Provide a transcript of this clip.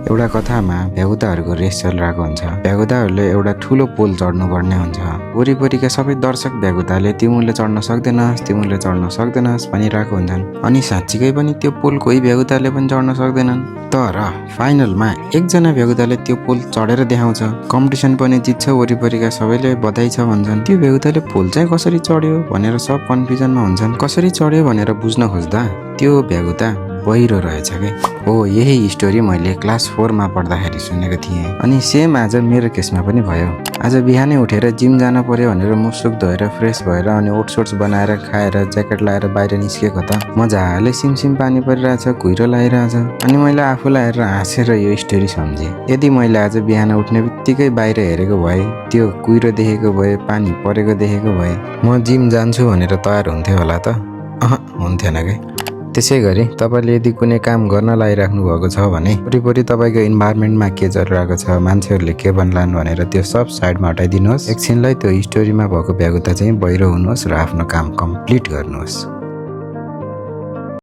एउटा कथामा भ्यागुताहरूको रेस चलिरहेको हुन्छ। भ्यागुताहरूले एउटा ठुलो पोल चढ्नु पर्ने हुन्छ। वरिपरिका सबै दर्शक भ्यागुताले तिमीले चढ्न सक्दैनस् भनिरहेको हुन्छन्। अनि साँच्चीकै पनि त्यो पोल कोही भ्यागुताले पनि चढ्न सक्दैनन्। तर फाइनलमा एकजना भ्यागुताले त्यो पोल चढेर देखाउँछ। कम्पिटिसन पनि जित्छ। वरिपरिका सबैले बधाई छ भन्छन्। त्यो भ्यागुताले पोल चाहिँ कसरी चढ्यो भनेर सब कन्फ्युजनमा हुन्छन्। कसरी चढ्यो भनेर बुझ्न खोज्दा त्यो भ्यागुता बहिरो रहेछ के। हो, यही स्टोरी मैले क्लास 4 मा पढ्दाखेरि सुनेको थिएँ। अनि सेम आज मेरो केसमा पनि भयो। आज बिहानै उठेर जिम जान पर्यो भनेर मुखसुख धोएर फ्रेस भएर अनि ओट्स बनाएर खाएर ज्याकेट लाएर बाहिर निस्केको त मजाले सिमसिम पानी परिरहेछ, कुहिरो लागिरहेछ। अनि मैले आफूलाई हेरेर हाँसेर यो स्टोरी सम्झेँ। यदि मैले आज बिहान उठ्ने बित्तिकै बाहिर हेरेको भए, त्यो कुहिरो देखेको भए, पानी परेको देखेको भए, म जिम जान्छु भनेर तयार हुन्थ्यो होला त? हुन्थेन के। त्यसै गरी तपाईँले यदि कुनै काम गर्न लागिराख्नु भएको छ भने वरिपरि तपाईँको इन्भाइरोमेन्टमा के चलिरहेको छ, मान्छेहरूले के भन्लान् भनेर त्यो सब साइडमा हटाइदिनुहोस्। एकछिनलाई त्यो स्टोरीमा भएको भ्यागुता चाहिँ बहिरो हुनुहोस् र आफ्नो काम कम्प्लिट गर्नुहोस्।